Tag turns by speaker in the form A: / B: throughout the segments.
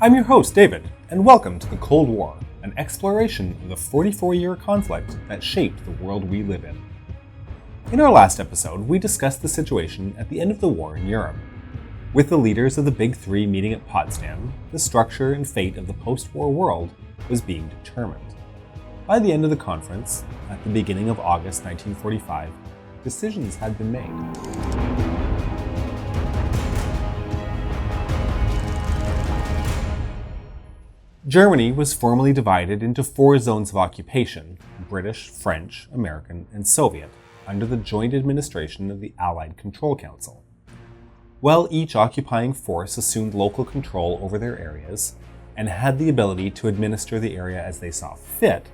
A: I'm your host, David, and welcome to the Cold War, an exploration of the 44-year conflict that shaped the world we live in. In our last episode, we discussed the situation at the end of the war in Europe. With the leaders of the Big Three meeting at Potsdam, the structure and fate of the post-war world was being determined. By the end of the conference, at the beginning of August 1945, decisions had been made. Germany was formally divided into 4 zones of occupation: British, French, American, and Soviet, under the joint administration of the Allied Control Council. While each occupying force assumed local control over their areas and had the ability to administer the area as they saw fit,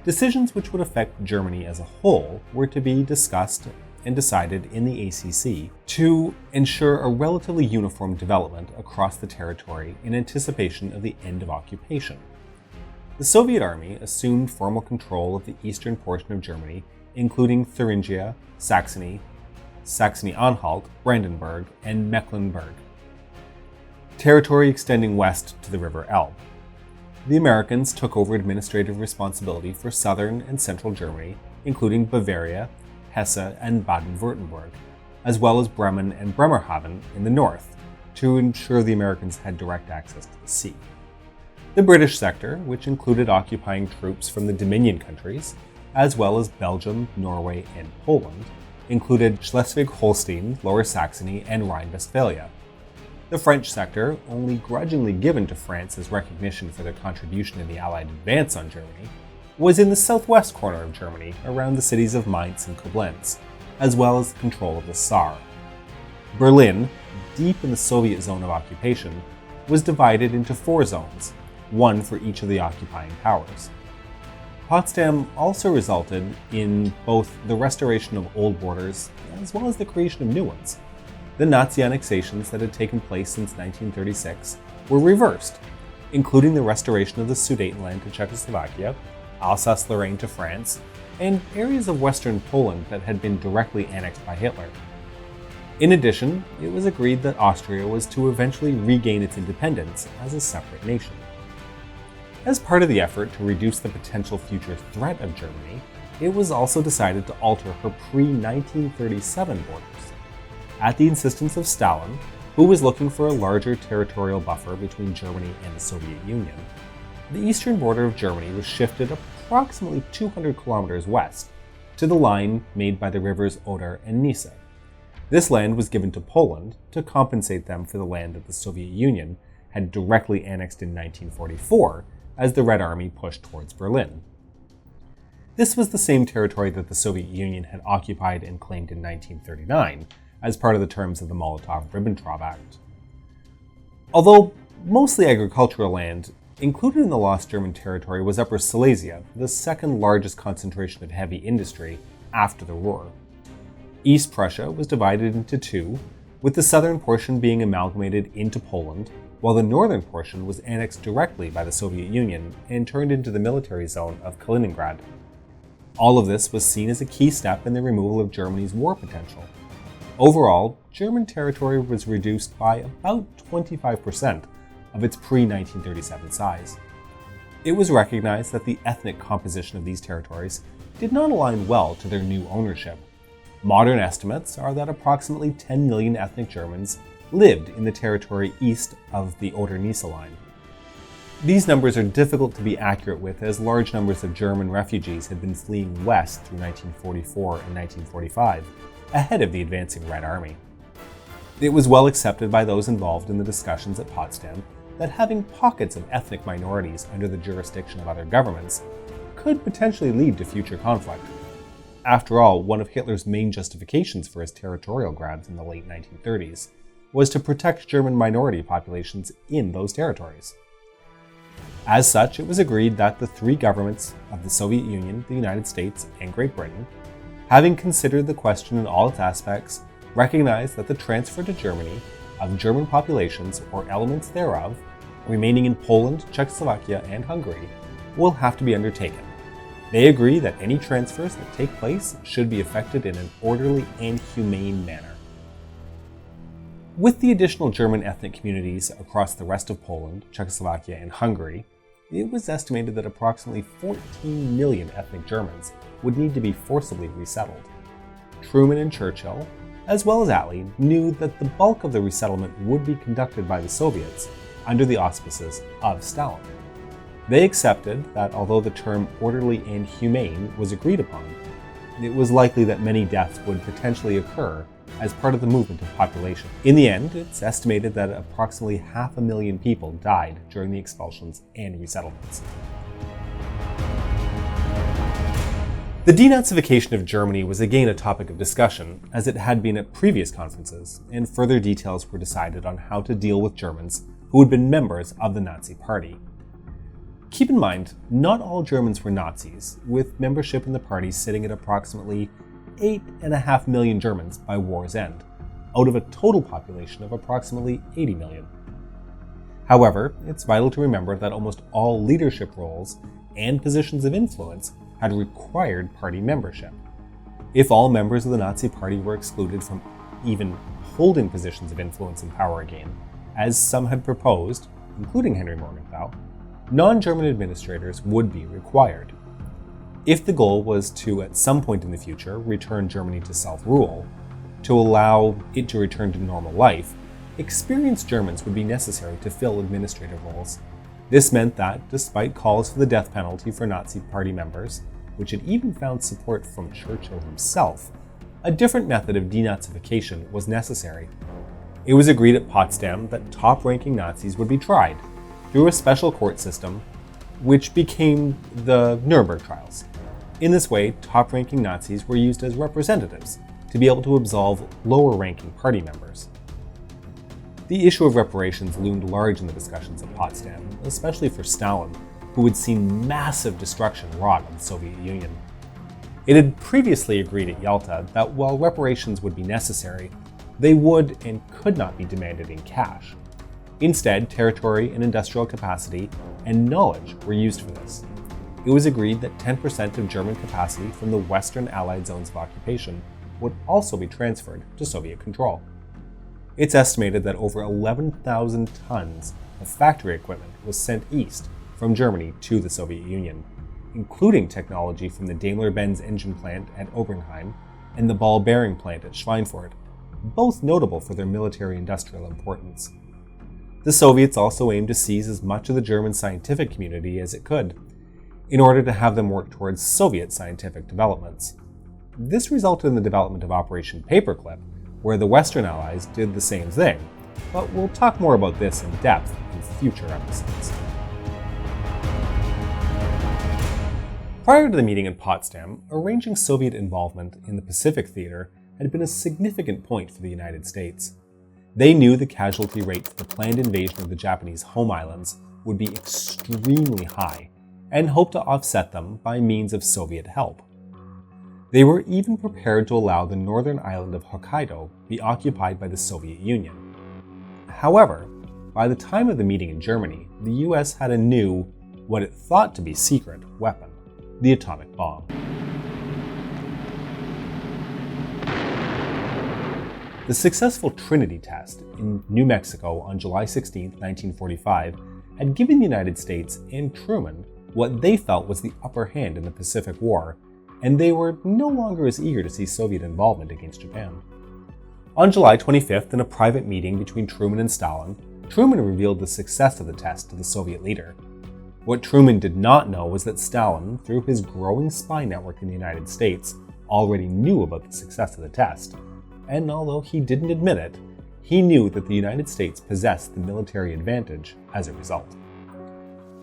A: decisions which would affect Germany as a whole were to be discussed and decided in the ACC to ensure a relatively uniform development across the territory in anticipation of the end of occupation. The Soviet army assumed formal control of the eastern portion of Germany, including Thuringia, Saxony, Saxony-Anhalt, Brandenburg, and Mecklenburg, territory extending west to the River Elbe. The Americans took over administrative responsibility for southern and central Germany, including Bavaria, Hesse, and Baden-Württemberg, as well as Bremen and Bremerhaven in the north, to ensure the Americans had direct access to the sea. The British sector, which included occupying troops from the Dominion countries, as well as Belgium, Norway, and Poland, included Schleswig-Holstein, Lower Saxony, and Rhine-Westphalia. The French sector, only grudgingly given to France as recognition for their contribution in the Allied advance on Germany, was in the southwest corner of Germany, around the cities of Mainz and Koblenz, as well as the control of the Saar. Berlin, deep in the Soviet zone of occupation, was divided into 4 zones, one for each of the occupying powers. Potsdam also resulted in both the restoration of old borders as well as the creation of new ones. The Nazi annexations that had taken place since 1936 were reversed, including the restoration of the Sudetenland to Czechoslovakia, Alsace-Lorraine to France, and areas of western Poland that had been directly annexed by Hitler. In addition, it was agreed that Austria was to eventually regain its independence as a separate nation. As part of the effort to reduce the potential future threat of Germany, it was also decided to alter her pre-1937 borders. At the insistence of Stalin, who was looking for a larger territorial buffer between Germany and the Soviet Union, the eastern border of Germany was shifted approximately 200 kilometers west to the line made by the rivers Oder and Nisa. This land was given to Poland to compensate them for the land that the Soviet Union had directly annexed in 1944 as the Red Army pushed towards Berlin. This was the same territory that the Soviet Union had occupied and claimed in 1939 as part of the terms of the Molotov-Ribbentrop Act. Although mostly agricultural land, included in the lost German territory was Upper Silesia, the second largest concentration of heavy industry after the Ruhr. East Prussia was divided into 2, with the southern portion being amalgamated into Poland, while the northern portion was annexed directly by the Soviet Union and turned into the military zone of Kaliningrad. All of this was seen as a key step in the removal of Germany's war potential. Overall, German territory was reduced by about 25% of its pre-1937 size. It was recognized that the ethnic composition of these territories did not align well to their new ownership. Modern estimates are that approximately 10 million ethnic Germans lived in the territory east of the Oder-Nisa line. These numbers are difficult to be accurate with, as large numbers of German refugees had been fleeing west through 1944 and 1945, ahead of the advancing Red Army. It was well accepted by those involved in the discussions at Potsdam that having pockets of ethnic minorities under the jurisdiction of other governments could potentially lead to future conflict. After all, one of Hitler's main justifications for his territorial grabs in the late 1930s was to protect German minority populations in those territories. As such, it was agreed that the 3 governments of the Soviet Union, the United States, and Great Britain, having considered the question in all its aspects, recognized that the transfer to Germany of German populations or elements thereof remaining in Poland, Czechoslovakia, and Hungary will have to be undertaken. They agree that any transfers that take place should be effected in an orderly and humane manner. With the additional German ethnic communities across the rest of Poland, Czechoslovakia, and Hungary, it was estimated that approximately 14 million ethnic Germans would need to be forcibly resettled. Truman and Churchill, as well as Attlee, knew that the bulk of the resettlement would be conducted by the Soviets under the auspices of Stalin. They accepted that although the term orderly and humane was agreed upon, it was likely that many deaths would potentially occur as part of the movement of population. In the end, it's estimated that approximately 500,000 people died during the expulsions and resettlements. The denazification of Germany was again a topic of discussion, as it had been at previous conferences, and further details were decided on how to deal with Germans who had been members of the Nazi Party. Keep in mind, not all Germans were Nazis, with membership in the party sitting at approximately 8.5 million Germans by war's end, out of a total population of approximately 80 million. However, it's vital to remember that almost all leadership roles and positions of influence had required party membership. If all members of the Nazi Party were excluded from even holding positions of influence and power again, as some had proposed, including Henry Morgenthau, non-German administrators would be required. If the goal was to, at some point in the future, return Germany to self-rule, to allow it to return to normal life, experienced Germans would be necessary to fill administrative roles. This meant that, despite calls for the death penalty for Nazi Party members, which had even found support from Churchill himself, a different method of denazification was necessary. It was agreed at Potsdam that top-ranking Nazis would be tried through a special court system, which became the Nuremberg trials. In this way, top-ranking Nazis were used as representatives to be able to absolve lower-ranking party members. The issue of reparations loomed large in the discussions at Potsdam, especially for Stalin, who had seen massive destruction wrought on the Soviet Union. It had previously agreed at Yalta that while reparations would be necessary, they would and could not be demanded in cash. Instead, territory and industrial capacity and knowledge were used for this. It was agreed that 10% of German capacity from the Western Allied zones of occupation would also be transferred to Soviet control. It's estimated that over 11,000 tons of factory equipment was sent east from Germany to the Soviet Union, including technology from the Daimler-Benz engine plant at Obernheim and the ball bearing plant at Schweinfurt, both notable for their military-industrial importance. The Soviets also aimed to seize as much of the German scientific community as it could, in order to have them work towards Soviet scientific developments. This resulted in the development of Operation Paperclip, where the Western Allies did the same thing, but we'll talk more about this in depth in future episodes. Prior to the meeting in Potsdam, arranging Soviet involvement in the Pacific Theater had been a significant point for the United States. They knew the casualty rate for the planned invasion of the Japanese home islands would be extremely high, and hoped to offset them by means of Soviet help. They were even prepared to allow the northern island of Hokkaido be occupied by the Soviet Union. However, by the time of the meeting in Germany, the US had a new, what it thought to be secret, weapon, the atomic bomb. The successful Trinity test in New Mexico on July 16, 1945, had given the United States and Truman what they felt was the upper hand in the Pacific War, and they were no longer as eager to see Soviet involvement against Japan. On July 25th, in a private meeting between Truman and Stalin, Truman revealed the success of the test to the Soviet leader. What Truman did not know was that Stalin, through his growing spy network in the United States, already knew about the success of the test, and although he didn't admit it, he knew that the United States possessed the military advantage as a result.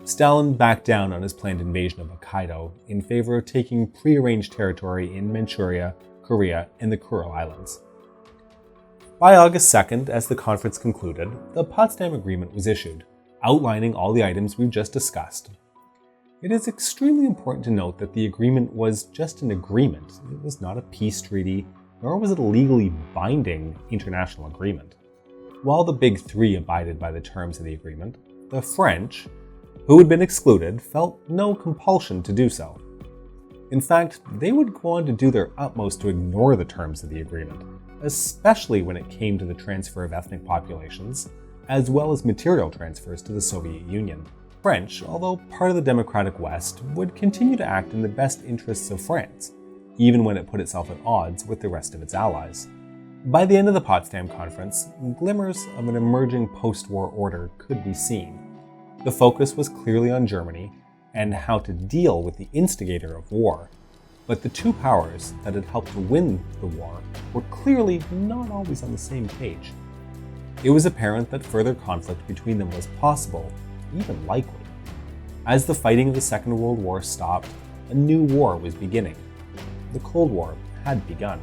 A: Stalin backed down on his planned invasion of Hokkaido in favor of taking prearranged territory in Manchuria, Korea, and the Kuril Islands. By August 2nd, as the conference concluded, the Potsdam Agreement was issued, outlining all the items we've just discussed. It is extremely important to note that the agreement was just an agreement. It was not a peace treaty, nor was it a legally binding international agreement. While the Big Three abided by the terms of the agreement, the French, who had been excluded, felt no compulsion to do so. In fact, they would go on to do their utmost to ignore the terms of the agreement, especially when it came to the transfer of ethnic populations, as well as material transfers to the Soviet Union. French, although part of the democratic West, would continue to act in the best interests of France, even when it put itself at odds with the rest of its allies. By the end of the Potsdam Conference, glimmers of an emerging post-war order could be seen. The focus was clearly on Germany and how to deal with the instigator of war, but the two powers that had helped to win the war were clearly not always on the same page. It was apparent that further conflict between them was possible, even likely. As the fighting of the Second World War stopped, a new war was beginning. The Cold War had begun.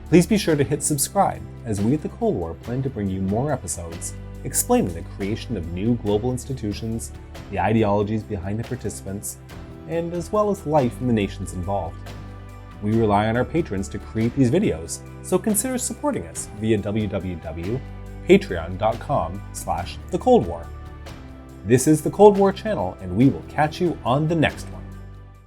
A: Please be sure to hit subscribe, as we at the Cold War plan to bring you more episodes explaining the creation of new global institutions, the ideologies behind the participants, and as well as life in the nations involved. We rely on our patrons to create these videos, so consider supporting us via www.patreon.com/thecoldwar. This is the Cold War channel, and we will catch you on the next one.